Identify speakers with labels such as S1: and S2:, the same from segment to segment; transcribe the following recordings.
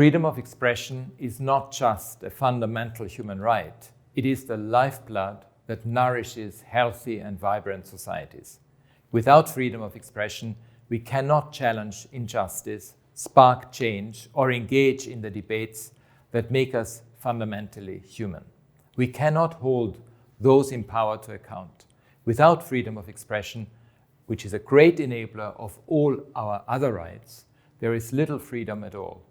S1: Freedom of expression is not just a fundamental human right. It is the lifeblood that nourishes healthy and vibrant societies. Without freedom of expression, we cannot challenge injustice, spark change, or engage in the debates that make us fundamentally human. We cannot hold those in power to account. Without freedom of expression, which is a great enabler of all our other rights, there is little freedom at all.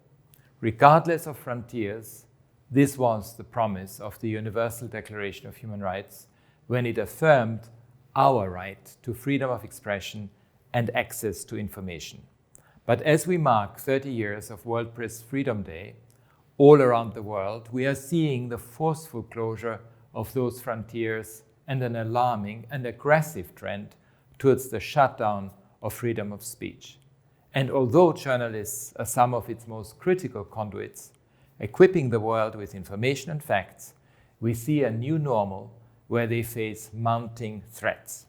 S1: Regardless of frontiers, this was the promise of the Universal Declaration of Human Rights when it affirmed our right to freedom of expression and access to information. But as we mark 30 years of World Press Freedom Day, all around the world, we are seeing the forceful closure of those frontiers and an alarming and aggressive trend towards the shutdown of freedom of speech. And although journalists are some of its most critical conduits, equipping the world with information and facts, we see a new normal where they face mounting threats.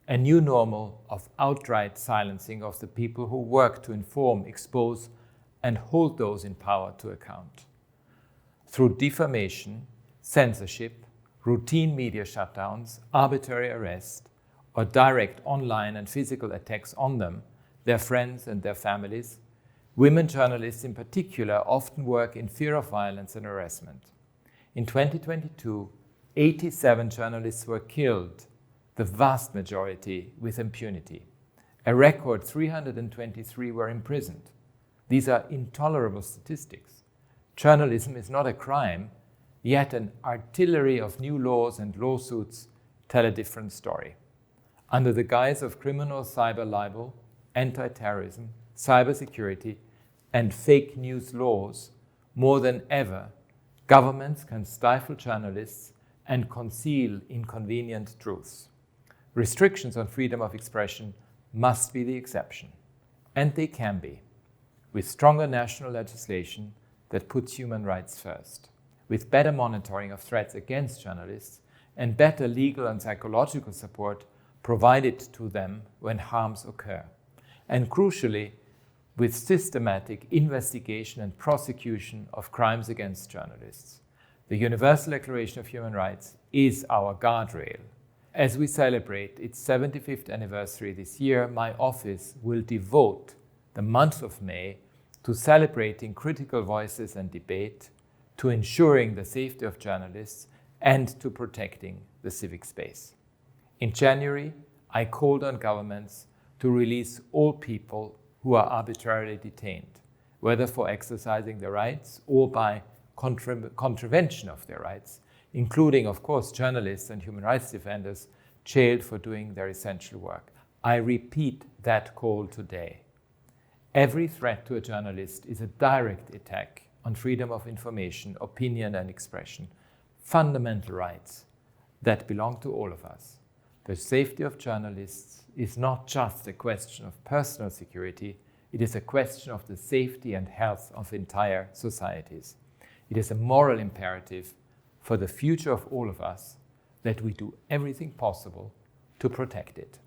S1: A new normal of outright silencing of the people who work to inform, expose, and hold those in power to account. Through defamation, censorship, routine media shutdowns, arbitrary arrest, or direct online and physical attacks on them, their friends and their families, women journalists in particular often work in fear of violence and harassment. In 2022, 87 journalists were killed, the vast majority with impunity. A record 323 were imprisoned. These are intolerable statistics. Journalism is not a crime, yet an artillery of new laws and lawsuits tell a different story. Under the guise of criminal cyber libel, anti-terrorism, cybersecurity, and fake news laws, more than ever, governments can stifle journalists and conceal inconvenient truths. Restrictions on freedom of expression must be the exception, and they can be, with stronger national legislation that puts human rights first, with better monitoring of threats against journalists, and better legal and psychological support provided to them when harms occur. And crucially, with systematic investigation and prosecution of crimes against journalists. The Universal Declaration of Human Rights is our guardrail. As we celebrate its 75th anniversary this year, my office will devote the month of May to celebrating critical voices and debate, to ensuring the safety of journalists, and to protecting the civic space. In January, I called on governments to release all people who are arbitrarily detained, whether for exercising their rights or by contravention of their rights, including, of course, journalists and human rights defenders jailed for doing their essential work. I repeat that call today. Every threat to a journalist is a direct attack on freedom of information, opinion, and expression, fundamental rights that belong to all of us. The safety of journalists is not just a question of personal security, it is a question of the safety and health of entire societies. It is a moral imperative for the future of all of us that we do everything possible to protect it.